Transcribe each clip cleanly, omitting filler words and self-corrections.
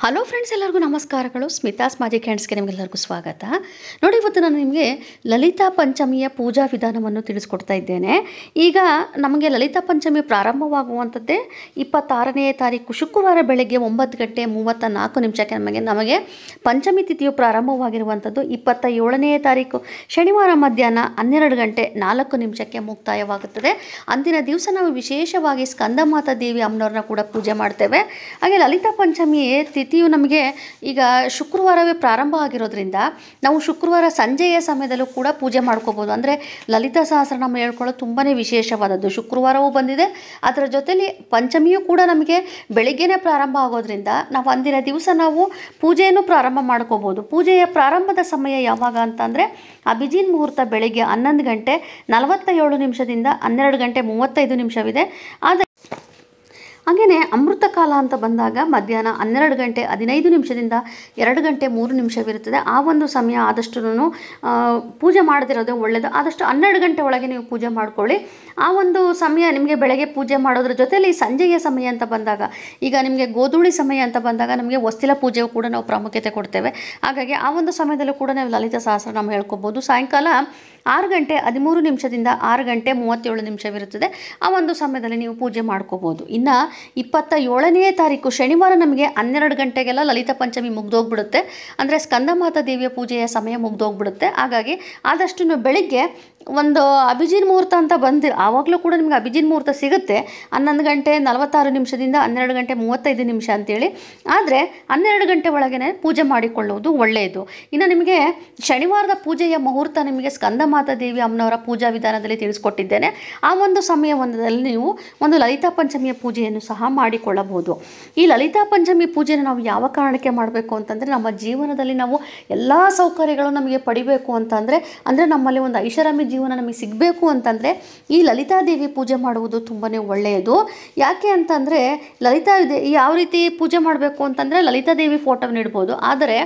Hello friends, ಎಲ್ಲರಿಗೂ ನಮಸ್ಕಾರಗಳು. Smitha's magic ಹ್ಯಾಂಡ್ಸ್ಗೆ ನಿಮಗೆಲ್ಲರಿಗೂ ಸ್ವಾಗತ. ನೋಡಿ, ಇವತ್ತು ನಾನು ನಿಮಗೆ ಲಲಿತಾ ಪಂಚಮಿಯ ಪೂಜಾ ವಿಧಾನವನ್ನು ತಿಳಿಸ್ಕೊಡ್ತಾ ಇದ್ದೇನೆ. ಈಗ ನಮಗೆ ಲಲಿತಾ ಪಂಚಮಿ ಪ್ರಾರಂಭವಾಗುವಂಥದ್ದೇ 26ನೇ ತಾರೀಕು ಶುಕ್ರವಾರ ಬೆಳಗ್ಗೆ 9:34 ನಮಗೆ ಪಂಚಮಿ ತಿಥಿಯು ಪ್ರಾರಂಭವಾಗಿರುವಂಥದ್ದು 27ನೇ ತಾರೀಕು ಶನಿವಾರ ಮಧ್ಯಾಹ್ನ 12:04 ಮುಕ್ತಾಯವಾಗುತ್ತದೆ. ಅಂದಿನ ದಿವಸ ನಾವು ವಿಶೇಷವಾಗಿ ಸ್ಕಂದಮಾತಾ ದೇವಿ ಅಮ್ಮನವ್ರನ್ನ ಕೂಡ ಪೂಜೆ ಮಾಡ್ತೇವೆ. ಹಾಗೆ ಲಲಿತಾ ಪಂಚಮಿ ತಿಥಿಯು ನಮಗೆ ಈಗ ಶುಕ್ರವಾರವೇ ಪ್ರಾರಂಭ ಆಗಿರೋದ್ರಿಂದ ನಾವು ಶುಕ್ರವಾರ ಸಂಜೆಯ ಸಮಯದಲ್ಲೂ ಕೂಡ ಪೂಜೆ ಮಾಡ್ಕೋಬೋದು. ಅಂದರೆ ಲಲಿತಾ ಸಹಸ್ರನಾಮ ಹೇಳ್ಕೊಳ್ಳೋದು ತುಂಬಾ ವಿಶೇಷವಾದದ್ದು. ಶುಕ್ರವಾರವೂ ಬಂದಿದೆ, ಅದರ ಜೊತೆಲಿ ಪಂಚಮಿಯೂ ಕೂಡ ನಮಗೆ ಬೆಳಿಗ್ಗೆನೇ ಪ್ರಾರಂಭ ಆಗೋದ್ರಿಂದ ನಾವು ಅಂದಿನ ದಿವಸ ನಾವು ಪೂಜೆಯನ್ನು ಪ್ರಾರಂಭ ಮಾಡ್ಕೋಬೋದು. ಪೂಜೆಯ ಪ್ರಾರಂಭದ ಸಮಯ ಯಾವಾಗ ಅಂತಂದರೆ ಅಭಿಜಿನ್ ಮುಹೂರ್ತ ಬೆಳಗ್ಗೆ 11:47 12:35 ಆದರೆ ಹಾಗೆಯೇ ಅಮೃತ ಕಾಲ ಅಂತ ಬಂದಾಗ ಮಧ್ಯಾಹ್ನ 12:15 2:03 ಆ ಒಂದು ಸಮಯ ಆದಷ್ಟು ಪೂಜೆ ಮಾಡದಿರೋದೇ ಒಳ್ಳೆಯದು. ಆದಷ್ಟು 12 ಗಂಟೆ ಒಳಗೆ ನೀವು ಪೂಜೆ ಮಾಡ್ಕೊಳ್ಳಿ. ಆ ಒಂದು ಸಮಯ ನಿಮಗೆ ಬೆಳಗ್ಗೆ ಪೂಜೆ ಮಾಡೋದ್ರ ಜೊತೆಲಿ ಸಂಜೆಯ ಸಮಯ ಅಂತ ಬಂದಾಗ, ಈಗ ನಿಮಗೆ ಗೋಧೂಳಿ ಸಮಯ ಅಂತ ಬಂದಾಗ ನಮಗೆ ವಸ್ತಿಲ ಪೂಜೆಗೂ ಕೂಡ ನಾವು ಪ್ರಾಮುಖ್ಯತೆ ಕೊಡ್ತೇವೆ. ಹಾಗಾಗಿ ಆ ಒಂದು ಸಮಯದಲ್ಲೂ ಕೂಡ ನಾವು ಲಲಿತಾ ಸಹಸ್ರನಾಮ ಹೇಳ್ಕೊಬೋದು. ಸಾಯಂಕಾಲ 6:13 6:37 ಆ ಒಂದು ಸಮಯದಲ್ಲಿ ನೀವು ಪೂಜೆ ಮಾಡ್ಕೋಬೋದು. ಇನ್ನು 27ನೇ ತಾರೀಕು ಶನಿವಾರ ನಮಗೆ 12 ಗಂಟೆಗೆಲ್ಲ ಲಲಿತಾ ಪಂಚಮಿ ಮುಗ್ದೋಗ್ಬಿಡುತ್ತೆ. ಅಂದರೆ ಸ್ಕಂದಮಾತಾ ದೇವಿಯ ಪೂಜೆಯ ಸಮಯ ಮುಗ್ದೋಗ್ಬಿಡುತ್ತೆ. ಹಾಗಾಗಿ ಆದಷ್ಟು ನೀವು ಬೆಳಿಗ್ಗೆ ಒಂದು ಅಭಿಜಿನ್ ಮುಹೂರ್ತ ಅಂತ ಆವಾಗಲೂ ಕೂಡ ನಿಮಗೆ ಅಭಿಜಿನ್ ಮುಹೂರ್ತ ಸಿಗುತ್ತೆ 11:46 12:35 ಅಂತೇಳಿ. ಆದರೆ 12 ಗಂಟೆ ಒಳಗೆ ಪೂಜೆ ಮಾಡಿಕೊಳ್ಳುವುದು ಒಳ್ಳೆಯದು. ಇನ್ನು ನಿಮಗೆ ಶನಿವಾರದ ಪೂಜೆಯ ಮುಹೂರ್ತ ನಿಮಗೆ ಸ್ಕಂದಮಾತಾ ದೇವಿ ಅಮ್ಮನವರ ಪೂಜಾ ವಿಧಾನದಲ್ಲಿ ತಿಳಿಸ್ಕೊಟ್ಟಿದ್ದೇನೆ. ಆ ಒಂದು ಸಮಯದಲ್ಲಿ ನೀವು ಒಂದು ಲಲಿತಾ ಪಂಚಮಿಯ ಪೂಜೆಯನ್ನು ಸಹ ಮಾಡಿಕೊಳ್ಳಬಹುದು. ಈ ಲಲಿತಾ ಪಂಚಮಿ ಪೂಜೆಯನ್ನು ನಾವು ಯಾವ ಕಾರಣಕ್ಕೆ ಮಾಡಬೇಕು ಅಂತಂದರೆ, ನಮ್ಮ ಜೀವನದಲ್ಲಿ ನಾವು ಎಲ್ಲ ಸೌಕರ್ಯಗಳು ನಮಗೆ ಪಡಿಬೇಕು ಅಂತಂದರೆ, ಅಂದರೆ ನಮ್ಮಲ್ಲಿ ಒಂದು ಐಷಾರಾಮಿ ಜೀವನ ನಮಗೆ ಸಿಗಬೇಕು ಅಂತಂದರೆ ಈ ಲಲಿತಾ ದೇವಿ ಪೂಜೆ ಮಾಡುವುದು ತುಂಬಾ ಒಳ್ಳೆಯದು. ಯಾಕೆ ಅಂತಂದರೆ ಯಾವ ರೀತಿ ಪೂಜೆ ಮಾಡಬೇಕು ಅಂತಂದರೆ ಲಲಿತಾ ದೇವಿ ಫೋಟೋವನ್ನು ಇಡ್ಬೋದು. ಆದರೆ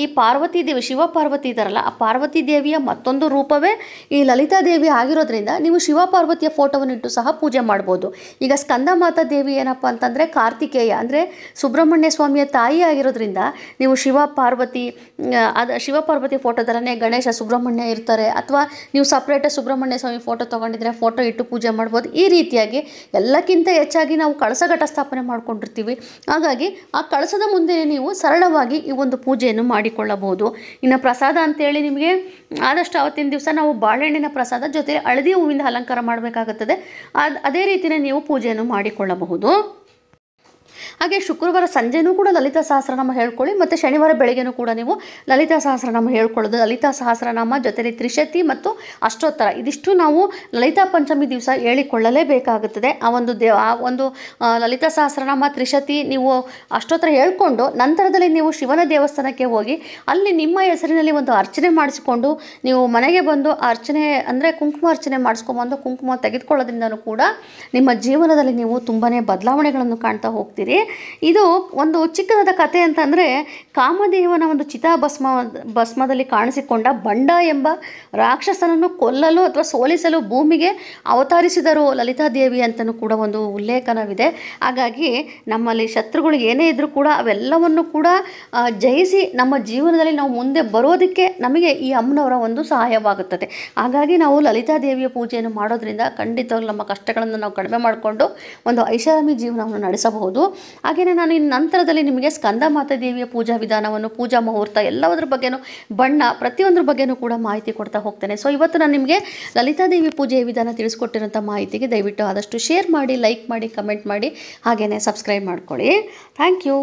ಈ ಪಾರ್ವತಿ ದೇವಿ, ಶಿವ ಪಾರ್ವತಿ ಇದ್ದಾರಲ್ಲ, ಆ ಪಾರ್ವತಿ ದೇವಿಯ ಮತ್ತೊಂದು ರೂಪವೇ ಈ ಲಲಿತಾ ದೇವಿ ಆಗಿರೋದ್ರಿಂದ ನೀವು ಶಿವ ಪಾರ್ವತಿಯ ಫೋಟೋವನ್ನು ಇಟ್ಟು ಸಹ ಪೂಜೆ ಮಾಡ್ಬೋದು. ಈಗ ಸ್ಕಂದಮಾತಾ ದೇವಿ ಏನಪ್ಪ ಅಂತಂದರೆ ಕಾರ್ತಿಕೇಯ, ಅಂದರೆ ಸುಬ್ರಹ್ಮಣ್ಯ ಸ್ವಾಮಿಯ ತಾಯಿ ಆಗಿರೋದ್ರಿಂದ ನೀವು ಶಿವ ಪಾರ್ವತಿ ಫೋಟೋದಲ್ಲೇ ಗಣೇಶ ಸುಬ್ರಹ್ಮಣ್ಯ ಇರ್ತಾರೆ, ಅಥವಾ ನೀವು ಸಪ್ರೇಟ್ ಸುಬ್ರಹ್ಮಣ್ಯ ಸ್ವಾಮಿ ಫೋಟೋ ತೊಗೊಂಡಿದ್ರೆ ಫೋಟೋ ಇಟ್ಟು ಪೂಜೆ ಮಾಡ್ಬೋದು. ಈ ರೀತಿಯಾಗಿ ಎಲ್ಲಕ್ಕಿಂತ ಹೆಚ್ಚಾಗಿ ನಾವು ಕಳಸ ಘಟ ಸ್ಥಾಪನೆ ಮಾಡ್ಕೊಂಡಿರ್ತೀವಿ. ಹಾಗಾಗಿ ಆ ಕಳಸದ ಮುಂದೆ ನೀವು ಸರಳವಾಗಿ ಈ ಒಂದು ಪೂಜೆಯನ್ನು ಮಾಡಿಕೊಳ್ಳಬಹುದು. ಇನ್ನು ಪ್ರಸಾದ ಅಂತೇಳಿ ನಿಮಗೆ ಆದಷ್ಟು ಆವತ್ತಿನ ದಿವಸ ನಾವು ಬಾಳೆಹಣ್ಣಿನ ಪ್ರಸಾದ ಜೊತೆ ಹಳದಿ ಹೂವಿಂದ ಅಲಂಕಾರ ಮಾಡಬೇಕಾಗುತ್ತದೆ. ಅದೇ ರೀತಿಯೇ ನೀವು ಪೂಜೆಯನ್ನು ಮಾಡಿಕೊಳ್ಳಬಹುದು. ಹಾಗೆ ಶುಕ್ರವಾರ ಸಂಜೆನೂ ಕೂಡ ಲಲಿತಾ ಸಹಸ್ರನಾಮ ಹೇಳ್ಕೊಳ್ಳಿ, ಮತ್ತು ಶನಿವಾರ ಬೆಳಗ್ಗೆನೂ ಕೂಡ ನೀವು ಲಲಿತಾ ಸಹಸ್ರನಾಮ ಹೇಳ್ಕೊಳ್ಳೋದು. ಲಲಿತಾ ಸಹಸ್ರನಾಮ ಜೊತೆಲಿ ತ್ರಿಶತಿ ಮತ್ತು ಅಷ್ಟೋತ್ತರ ಇದಿಷ್ಟು ನಾವು ಲಲಿತಾ ಪಂಚಮಿ ದಿವಸ ಹೇಳಿಕೊಳ್ಳಲೇಬೇಕಾಗುತ್ತದೆ. ಆ ಒಂದು ಲಲಿತಾ ಸಹಸ್ರನಾಮ ತ್ರಿಶತಿ ನೀವು ಅಷ್ಟೋತ್ತರ ಹೇಳ್ಕೊಂಡು ನಂತರದಲ್ಲಿ ನೀವು ಶಿವನ ದೇವಸ್ಥಾನಕ್ಕೆ ಹೋಗಿ ಅಲ್ಲಿ ನಿಮ್ಮ ಹೆಸರಿನಲ್ಲಿ ಒಂದು ಅರ್ಚನೆ ಮಾಡಿಸಿಕೊಂಡು ನೀವು ಮನೆಗೆ ಬಂದು ಅರ್ಚನೆ ಅಂದರೆ ಕುಂಕುಮ ಅರ್ಚನೆ ಮಾಡಿಸ್ಕೊಂಬಂದು ಕುಂಕುಮ ತೆಗೆದುಕೊಳ್ಳೋದ್ರಿಂದನೂ ಕೂಡ ನಿಮ್ಮ ಜೀವನದಲ್ಲಿ ನೀವು ತುಂಬಾ ಬದಲಾವಣೆಗಳನ್ನು ಕಾಣ್ತಾ ಹೋಗ್ತೀರಿ. ಇದು ಒಂದು ಚಿಕ್ಕದಾದ ಕಥೆ ಅಂತಂದರೆ, ಕಾಮದೇವನ ಒಂದು ಭಸ್ಮದಲ್ಲಿ ಕಾಣಿಸಿಕೊಂಡ ಬಂಡ ಎಂಬ ರಾಕ್ಷಸನನ್ನು ಕೊಲ್ಲಲು ಅಥವಾ ಸೋಲಿಸಲು ಭೂಮಿಗೆ ಅವತರಿಸಿದರು ಲಲಿತಾದೇವಿ ಅಂತಲೂ ಕೂಡ ಒಂದು ಉಲ್ಲೇಖನವಿದೆ. ಹಾಗಾಗಿ ನಮ್ಮಲ್ಲಿ ಶತ್ರುಗಳು ಏನೇ ಇದ್ದರೂ ಕೂಡ ಅವೆಲ್ಲವನ್ನು ಕೂಡ ಜಯಿಸಿ ನಮ್ಮ ಜೀವನದಲ್ಲಿ ನಾವು ಮುಂದೆ ಬರೋದಕ್ಕೆ ನಮಗೆ ಈ ಅಮ್ಮನವರ ಒಂದು ಸಹಾಯವಾಗುತ್ತದೆ. ಹಾಗಾಗಿ ನಾವು ಲಲಿತಾದೇವಿಯ ಪೂಜೆಯನ್ನು ಮಾಡೋದ್ರಿಂದ ಖಂಡಿತವಾಗ್ಲೂ ನಮ್ಮ ಕಷ್ಟಗಳನ್ನು ನಾವು ಕಡಿಮೆ ಮಾಡಿಕೊಂಡು ಒಂದು ಐಷಾರಾಮಿ ಜೀವನವನ್ನು ನಡೆಸಬಹುದು. ಹಾಗೆಯೇ ನಾನು ಇನ್ನು ನಂತರದಲ್ಲಿ ನಿಮಗೆ ಸ್ಕಂದಮಾತಾ ದೇವಿಯ ಪೂಜಾ ವಿಧಾನವನ್ನು, ಪೂಜಾ ಮುಹೂರ್ತ ಎಲ್ಲದರ ಬಗ್ಗೆನೂ, ಬಣ್ಣ ಪ್ರತಿಯೊಂದರ ಬಗ್ಗೆನೂ ಕೂಡ ಮಾಹಿತಿ ಕೊಡ್ತಾ ಹೋಗ್ತೇನೆ. ಸೊ ಇವತ್ತು ನಾನು ನಿಮಗೆ ಲಲಿತಾದೇವಿ ಪೂಜೆಯ ವಿಧಾನ ತಿಳಿಸ್ಕೊಟ್ಟಿರೋಂಥ ಮಾಹಿತಿಗೆ ದಯವಿಟ್ಟು ಆದಷ್ಟು ಶೇರ್ ಮಾಡಿ, ಲೈಕ್ ಮಾಡಿ, ಕಮೆಂಟ್ ಮಾಡಿ, ಹಾಗೆಯೇ ಸಬ್ಸ್ಕ್ರೈಬ್ ಮಾಡ್ಕೊಳ್ಳಿ. Thank you.